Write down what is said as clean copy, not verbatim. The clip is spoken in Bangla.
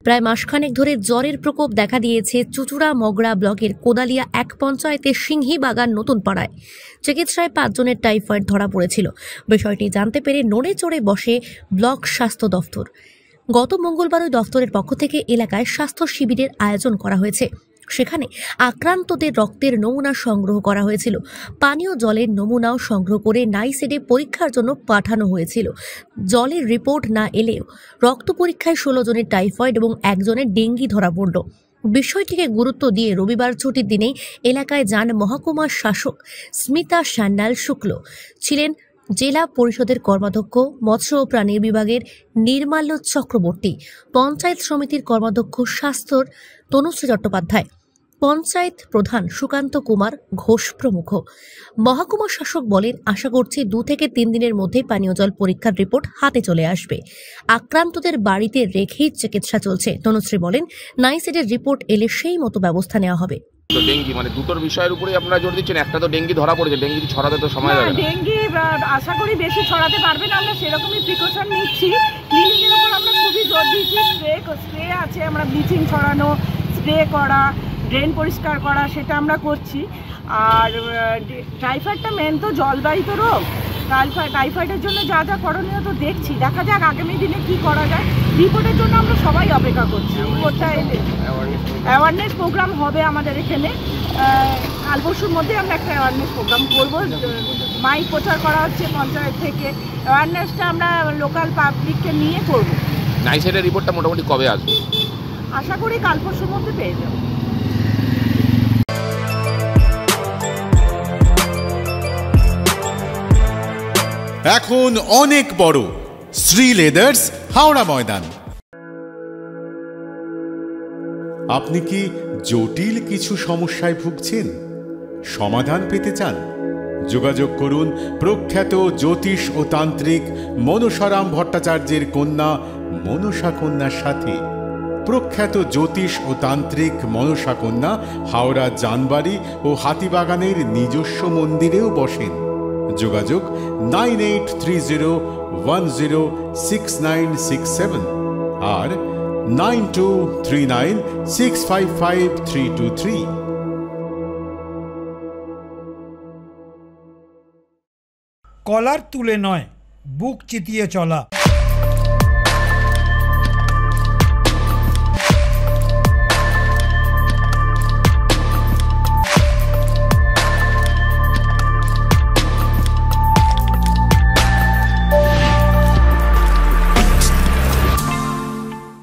প্রায় মাসখানেক ধরে জ্বরের প্রকোপ দেখা দিয়েছে চুচুড়া মগরা ব্লকের কোদালিয়া এক পঞ্চায়েতের সিংহীবাগান নতুন পাড়ায়। চিকিৎসায় 5 জনের টাইফয়েড ধরা পড়েছিল। বিষয়টি জানতে পেরে নড়ে চড়ে বসে ব্লক স্বাস্থ্য দফতর। গত মঙ্গলবার ওই দফতরের পক্ষ থেকে এলাকায় স্বাস্থ্য শিবিরের আয়োজন করা হয়েছে। সেখানে আক্রান্তদের রক্তের নমুনা সংগ্রহ করা হয়েছিল। পানীয় জলের নমুনাও সংগ্রহ করে নাইসেডে পরীক্ষার জন্য পাঠানো হয়েছিল। জলের রিপোর্ট না এলেও রক্ত পরীক্ষায় 16 জনের টাইফয়েড এবং 1 জনের ডেঙ্গি ধরা পড়ল। বিষয়টিকে গুরুত্ব দিয়ে রবিবার ছুটির দিনেই এলাকায় যান মহকুমা শাসক স্মিতা সান্যাল শুক্ল, ছিলেন জেলা পরিষদের কর্মাধ্যক্ষ মৎস্য ও প্রাণী বিভাগের নির্মাল্য চক্রবর্তী, পঞ্চায়েত সমিতির কর্মাধ্যক্ষ স্বাস্থ্যর তনুশ্রী চট্টোপাধ্যায়, পঞ্চায়েত প্রধান সুকান্ত কুমার ঘোষ প্রমুখ। মহকুমা শাসক বলেন, আশা করছি 2 থেকে 3 দিনের মধ্যে পানীয় জল পরীক্ষার রিপোর্ট হাতে চলে আসবে। আক্রান্তদের বাড়িতে রেখেই চিকিৎসা চলছে। তনুশ্রী বলেন, নাইসেডের রিপোর্ট এলে সেই মতো ব্যবস্থা নেওয়া হবে। তো ডেঙ্গি মানে দুটোর বিষয়ের উপরেই আপনারা জোর দিচ্ছেন। একটা তো ডেঙ্গি ধরা পড়েছে, ডেঙ্গি ছড়াতে তো সময় লাগে না। ডেঙ্গি আশা করি বেশি ছড়াতে পারবে না, আমরা সেরকমই প্রিকশন নিচ্ছি। ক্লিনিকের উপর আমরা খুবই জোর দিচ্ছি। স্প্রে আছে, আমরা ব্লিচিং ছড়ানো, স্প্রে করা, ড্রেন পরিষ্কার করা, সেটা আমরা করছি। আর টাইফয়েডটা মেন তো জলবাহিত রোগ। টাইফয়েডের জন্য যা যা করণীয় তো দেখছি, দেখা যাক আগামী দিনে কি করা যায়। রিপোর্টের জন্য আমরা সবাই অপেক্ষা করছি। রিপোর্টটা এলে অ্যাওয়ারনেস প্রোগ্রাম হবে আমাদের এখানে। কাল পরশুর মধ্যে আমরা একটা অ্যাওয়ারনেস প্রোগ্রাম করবো। মাইক প্রচার করা হচ্ছে পঞ্চায়েত থেকে। অ্যাওয়ারনেসটা আমরা লোকাল পাবলিককে নিয়ে করবো। নাইসেডের রিপোর্টটা মোটামুটি কবে আসবে? আশা করি কাল পরশুর মধ্যে পেয়ে যাবো। এখন অনেক বড় শ্রী লেদার্স হাওড়া ময়দান। আপনি কি জটিল কিছু সমস্যায় ভুগছেন? সমাধান পেতে চান? যোগাযোগ করুন প্রখ্যাত জ্যোতিষ ও তান্ত্রিক মনসারাম ভট্টাচার্যের কন্যা মনসা কন্যার সাথে। প্রখ্যাত জ্যোতিষ ও তান্ত্রিক মনসা কন্যা হাওড়া জানবাড়ি ও হাতিবাগানের নিজস্ব মন্দিরেও বসেন। যোগাযোগ 9830106967 আর 9239655323। কলার তুলে নয়, বুক চিতিয়ে চলা।